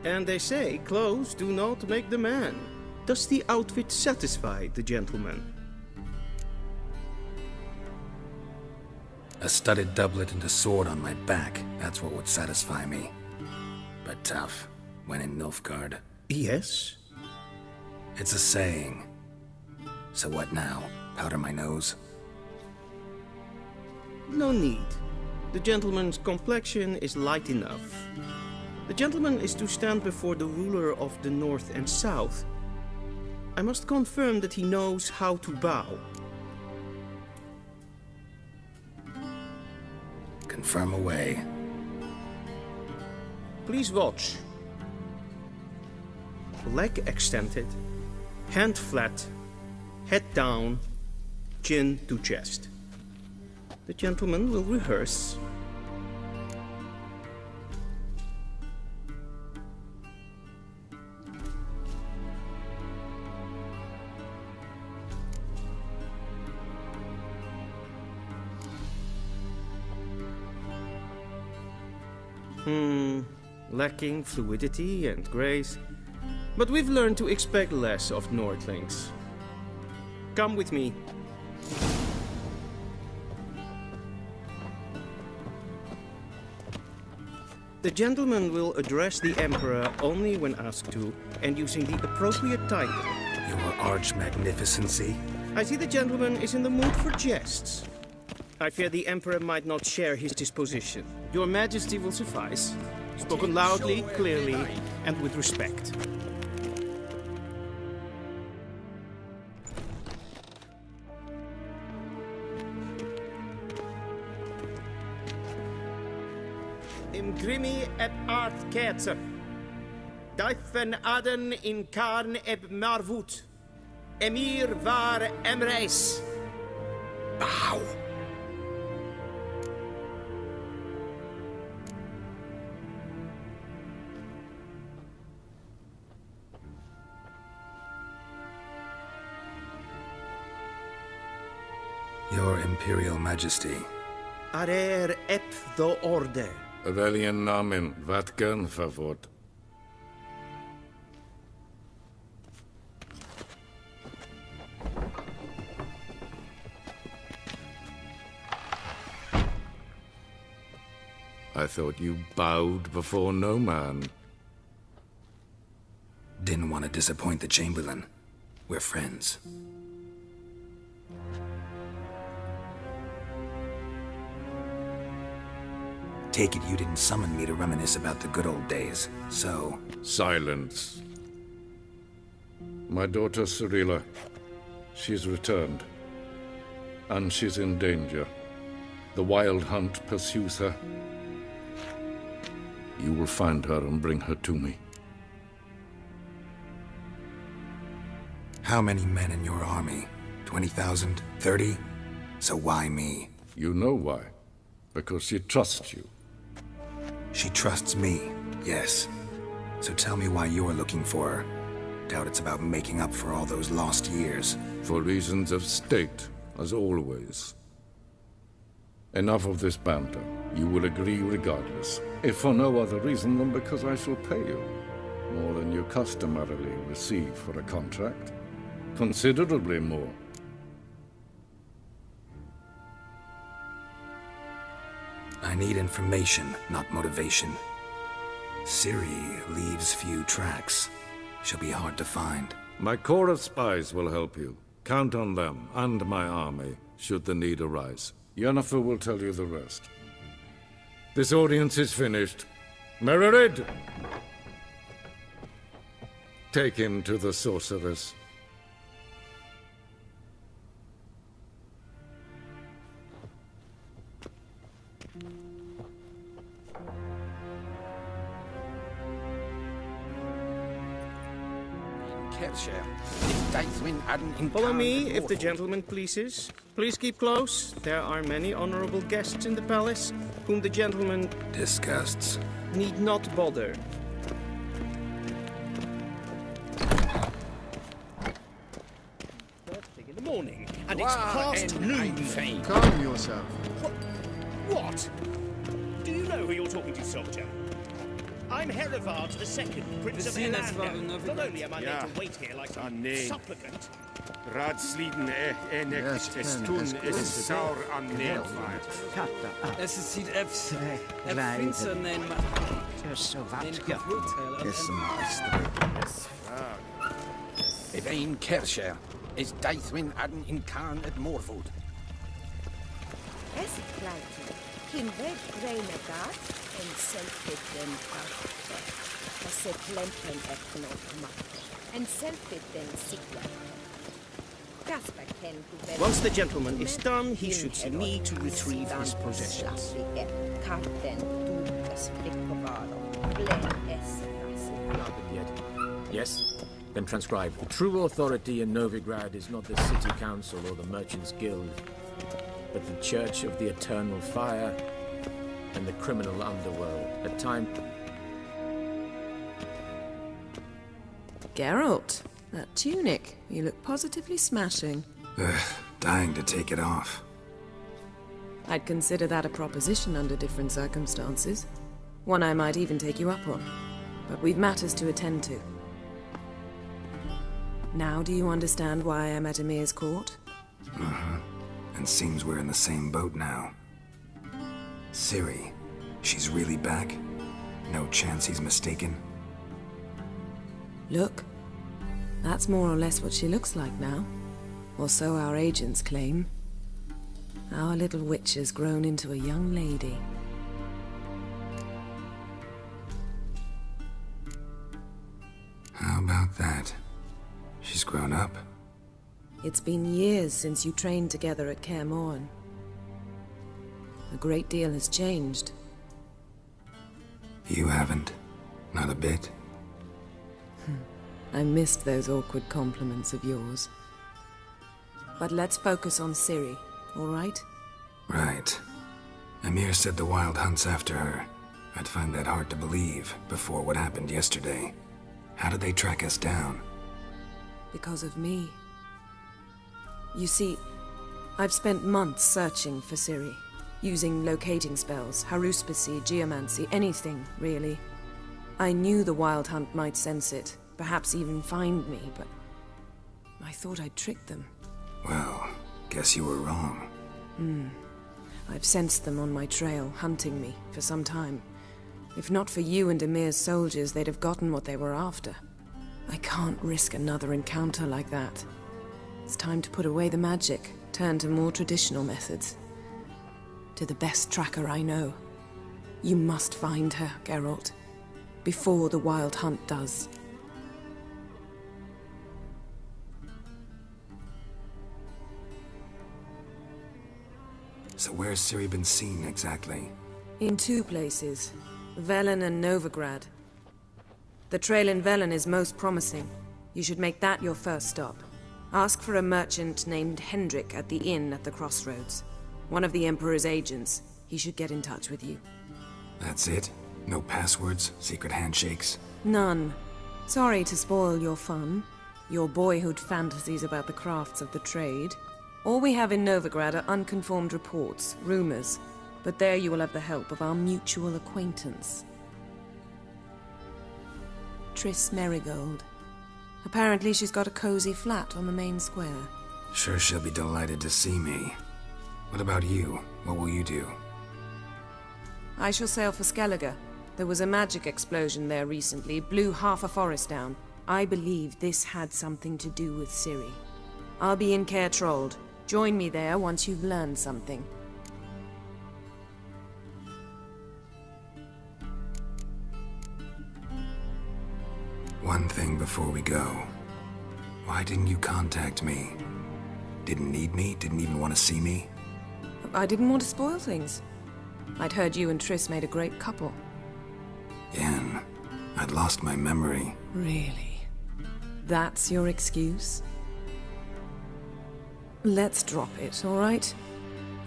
And they say clothes do not make the man. Does the outfit satisfy the gentleman? A studded doublet and a sword on my back, that's what would satisfy me. But tough, when in Nilfgaard. Yes? It's a saying. So what now? Powder my nose? No need. The gentleman's complexion is light enough. The gentleman is to stand before the ruler of the North and South. I must confirm that he knows how to bow. Confirm away. Please watch. Leg extended, hand flat, head down, chin to chest. The gentleman will rehearse. Lacking fluidity and grace. But we've learned to expect less of Nordlings. Come with me. The gentleman will address the Emperor only when asked to, and using the appropriate title. Your Arch-Magnificency? I see the gentleman is in the mood for jests. I fear the Emperor might not share his disposition. Your Majesty will suffice. Spoken loudly, clearly, and with respect. Imgrimi eb art ketzer. Daifen aden in karn eb marvut. Emir var emreis. Bow! Your Imperial Majesty. Arer ep the orde. Weljen namen, wat gern verwort. I thought you bowed before no man. Didn't want to disappoint the Chamberlain. We're friends. Take it you didn't summon me to reminisce about the good old days, so... Silence. My daughter Ciri, she's returned. And she's in danger. The Wild Hunt pursues her. You will find her and bring her to me. How many men in your army? 20,000? 30? So why me? You know why. Because she trusts you. She trusts me, yes. So tell me why you're looking for her. Doubt it's about making up for all those lost years. For reasons of state, as always. Enough of this banter. You will agree regardless. If for no other reason than because I shall pay you. More than you customarily receive for a contract. Considerably more. I need information, not motivation. Ciri leaves few tracks. She'll be hard to find. My corps of spies will help you. Count on them, and my army, should the need arise. Yennefer will tell you the rest. This audience is finished. Mererid! Take him to the sorceress. Follow me, if the gentleman pleases. Please keep close. There are many honorable guests in the palace, whom the gentleman disgusts. Need not bother. First thing in the morning, and it's past noon. Calm yourself. What? Do you know who you're talking to, soldier? I'm Herivard II, Prince of Elander. Not only am I made to wait here like some supplicant. Raadsleden echt es tun, es is saur aan neervaart. Es is ziet efs. Finster nemen. Zo wat. Ja. Is master. If een kerscher is Deithwin adden in Khan at Moorvoet. Es kleintje. Kim weg reine gaat en zelfit den achter. Als ze klempen effen op macht. En zelfit den sikla. Once the gentleman is done, he should see me to retrieve his possessions. Yes? Then transcribe. The true authority in Novigrad is not the city council or the merchants' guild, but the Church of the Eternal Fire and the criminal underworld. At time... Geralt, that tunic. You look positively smashing. Dying to take it off. I'd consider that a proposition under different circumstances. One I might even take you up on. But we've matters to attend to. Now do you understand why I'm at Emir's court? Uh-huh. And seems we're in the same boat now. Ciri, she's really back? No chance he's mistaken? Look. That's more or less what she looks like now. Or so our agents claim. Our little witch has grown into a young lady. How about that? She's grown up? It's been years since you trained together at Kaer Morhen. A great deal has changed. You haven't? Not a bit? I missed those awkward compliments of yours. But let's focus on Ciri, all right? Right. Emir said the Wild Hunt's after her. I'd find that hard to believe before what happened yesterday. How did they track us down? Because of me. You see, I've spent months searching for Ciri, using locating spells, haruspicy, geomancy, anything, really. I knew the Wild Hunt might sense it, perhaps even find me, but I thought I'd tricked them. Well, guess you were wrong. I've sensed them on my trail, hunting me, for some time. If not for you and Emir's soldiers, they'd have gotten what they were after. I can't risk another encounter like that. It's time to put away the magic, turn to more traditional methods. To the best tracker I know. You must find her, Geralt. Before the Wild Hunt does. So where's Ciri been seen, exactly? In two places. Velen and Novigrad. The trail in Velen is most promising. You should make that your first stop. Ask for a merchant named Hendrik at the inn at the crossroads. One of the Emperor's agents. He should get in touch with you. That's it? No passwords? Secret handshakes? None. Sorry to spoil your fun. Your boyhood fantasies about the crafts of the trade. All we have in Novigrad are unconformed reports, rumors. But there you will have the help of our mutual acquaintance. Triss Merigold. Apparently she's got a cozy flat on the main square. Sure she'll be delighted to see me. What about you? What will you do? I shall sail for Skellige. There was a magic explosion there recently, blew half a forest down. I believe this had something to do with Ciri. I'll be in Caer Trold. Join me there once you've learned something. One thing before we go. Why didn't you contact me? Didn't need me? Didn't even want to see me? I didn't want to spoil things. I'd heard you and Triss made a great couple. Yen, I'd lost my memory. Really? That's your excuse? Let's drop it, all right?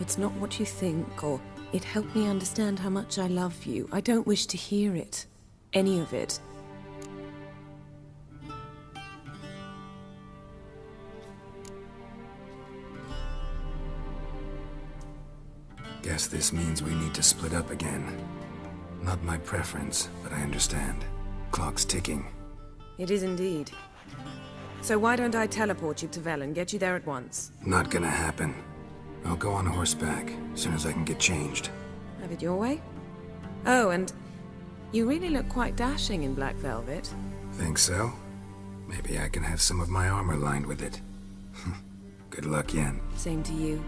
It's not what you think, or it helped me understand how much I love you. I don't wish to hear it. Any of it. Guess this means we need to split up again. Not my preference, but I understand. Clock's ticking. It is indeed. So why don't I teleport you to Velen, get you there at once? Not gonna happen. I'll go on horseback, as soon as I can get changed. Have it your way? Oh, and you really look quite dashing in black velvet. Think so? Maybe I can have some of my armor lined with it. Good luck, Yen. Same to you.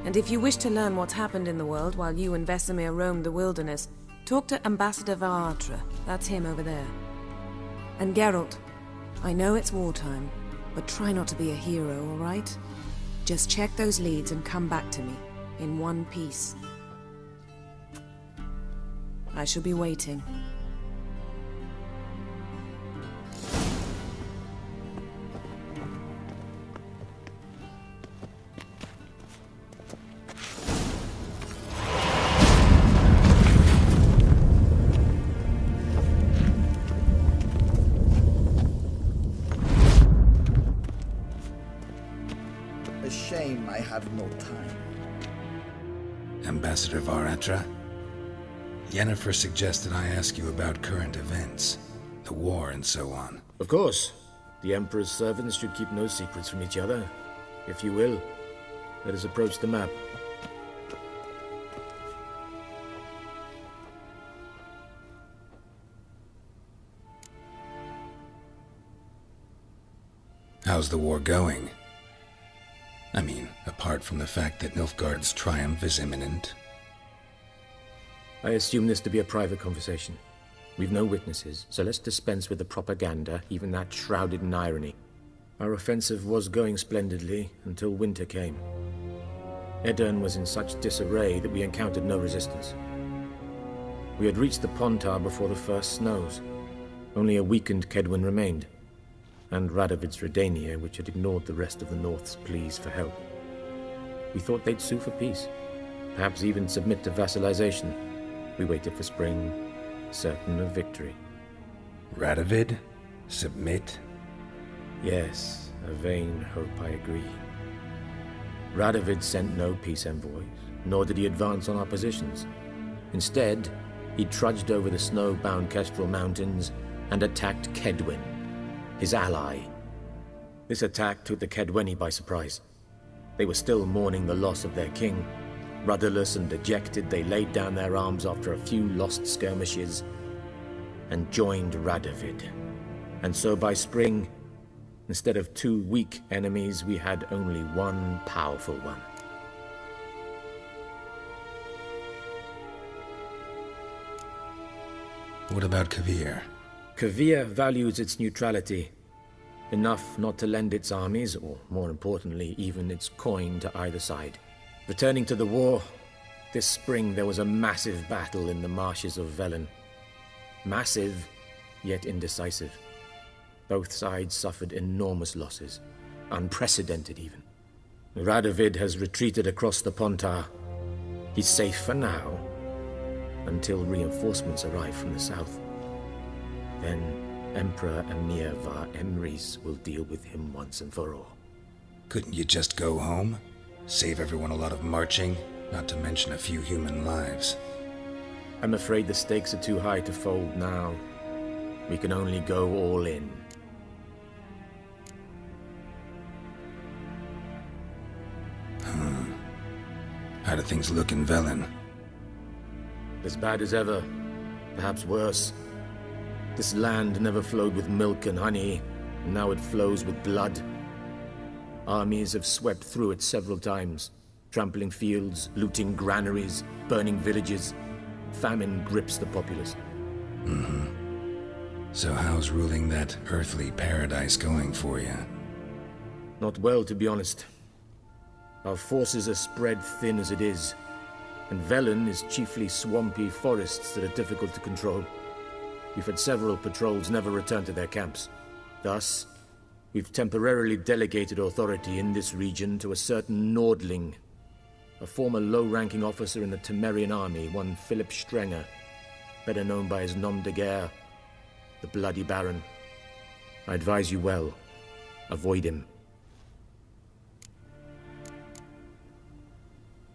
And if you wish to learn what's happened in the world while you and Vesemir roamed the wilderness, talk to Ambassador Varatra. That's him over there. And Geralt, I know it's wartime, but try not to be a hero, all right? Just check those leads and come back to me, in one piece. I shall be waiting. A shame I have no time. Ambassador Varatra? Yennefer suggested I ask you about current events, the war and so on. Of course. The Emperor's servants should keep no secrets from each other. If you will, let us approach the map. How's the war going? I mean, apart from the fact that Nilfgaard's triumph is imminent. I assume this to be a private conversation. We've no witnesses, so let's dispense with the propaganda, even that shrouded in irony. Our offensive was going splendidly until winter came. Edirn was in such disarray that we encountered no resistance. We had reached the Pontar before the first snows. Only a weakened Kedwin remained, and Radovid's Redania, which had ignored the rest of the North's pleas for help. We thought they'd sue for peace, perhaps even submit to vassalization. We waited for spring, certain of victory. Radovid? Submit? Yes, a vain hope, I agree. Radovid sent no peace envoys, nor did he advance on our positions. Instead, he trudged over the snow-bound Kestrel Mountains and attacked Kedwin, his ally. This attack took the Kedweni by surprise. They were still mourning the loss of their king. Rudderless and dejected, they laid down their arms after a few lost skirmishes and joined Radovid. And so by spring, instead of 2 weak enemies, we had only one powerful one. What about Kavir? Kavir values its neutrality, enough not to lend its armies, or more importantly, even its coin to either side. Returning to the war, this spring there was a massive battle in the marshes of Velen. Massive, yet indecisive. Both sides suffered enormous losses, unprecedented even. Radovid has retreated across the Pontar. He's safe for now, until reinforcements arrive from the south. Then Emperor Emir var Emrys will deal with him once and for all. Couldn't you just go home? Save everyone a lot of marching, not to mention a few human lives. I'm afraid the stakes are too high to fold now. We can only go all in. How do things look in Velen? As bad as ever, perhaps worse. This land never flowed with milk and honey, and now it flows with blood. Armies have swept through it several times, trampling fields, looting granaries, burning villages. Famine grips the populace. So how's ruling that earthly paradise going for you? Not well, to be honest. Our forces are spread thin as it is, and Velen is chiefly swampy forests that are difficult to control. We've had several patrols never return to their camps. Thus, we've temporarily delegated authority in this region to a certain Nordling, a former low-ranking officer in the Temerian army, one Philip Strenger, better known by his nom de guerre, the Bloody Baron. I advise you well. Avoid him.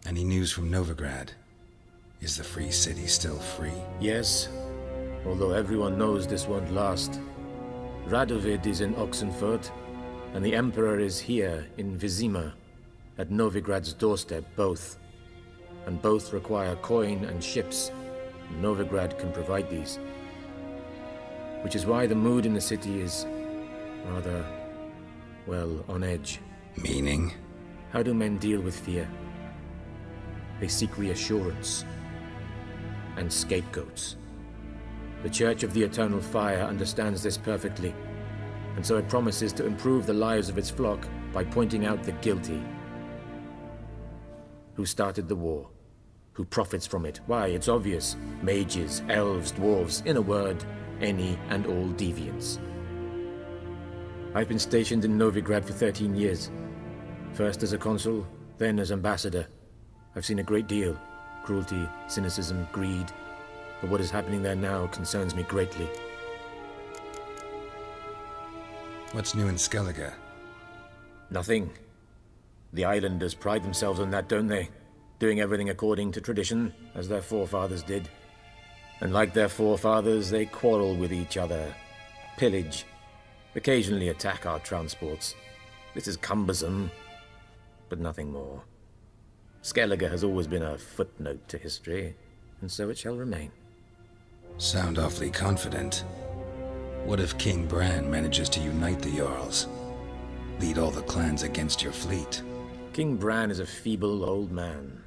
Any news from Novigrad? Is the free city still free? Yes, although everyone knows this won't last. Radovid is in Oxenfurt, and the Emperor is here in Vizima, at Novigrad's doorstep, both. And both require coin and ships. Novigrad can provide these. Which is why the mood in the city is rather, well, on edge. Meaning? How do men deal with fear? They seek reassurance and scapegoats. The Church of the Eternal Fire understands this perfectly, and so it promises to improve the lives of its flock by pointing out the guilty. Who started the war? Who profits from it? Why, it's obvious. Mages, elves, dwarves, in a word, any and all deviants. I've been stationed in Novigrad for 13 years. First as a consul, then as ambassador. I've seen a great deal. Cruelty, cynicism, greed. But what is happening there now concerns me greatly. What's new in Skellige? Nothing. The islanders pride themselves on that, don't they? Doing everything according to tradition, as their forefathers did. And like their forefathers, they quarrel with each other, pillage, occasionally attack our transports. This is cumbersome, but nothing more. Skellige has always been a footnote to history, and so it shall remain. Sound awfully confident. What if King Bran manages to unite the Jarls? Lead all the clans against your fleet? King Bran is a feeble old man.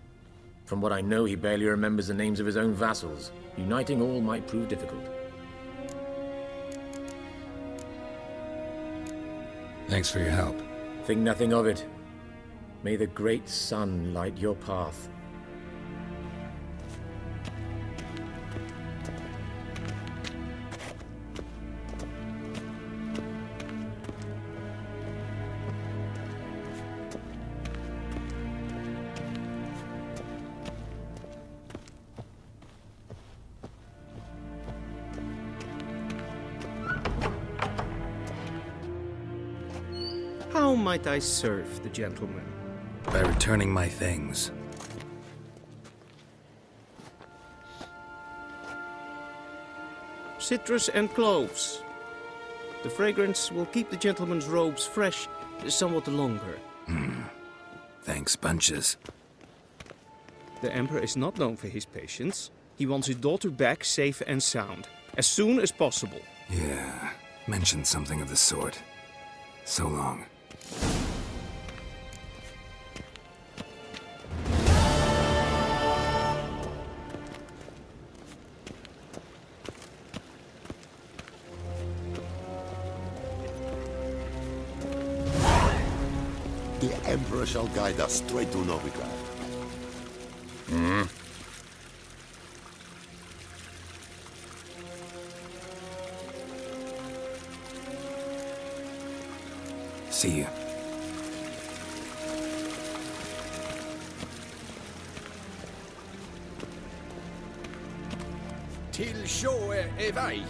From what I know, he barely remembers the names of his own vassals. Uniting all might prove difficult. Thanks for your help. Think nothing of it. May the great sun light your path. How might I serve the gentleman? By returning my things. Citrus and cloves. The fragrance will keep the gentleman's robes fresh somewhat longer. Thanks, bunches. The Emperor is not known for his patience. He wants his daughter back safe and sound, as soon as possible. Yeah, mentioned something of the sort. So long. The Emperor shall guide us straight to Novigrad. See you. Till sjå är väg.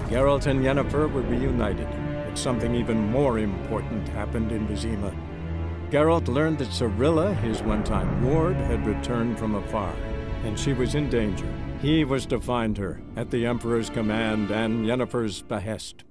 Geralt and Yennefer were reunited, but something even more important happened in Vizima. Geralt learned that Cirilla, his one-time ward, had returned from afar, and she was in danger. He was to find her, at the Emperor's command and Yennefer's behest.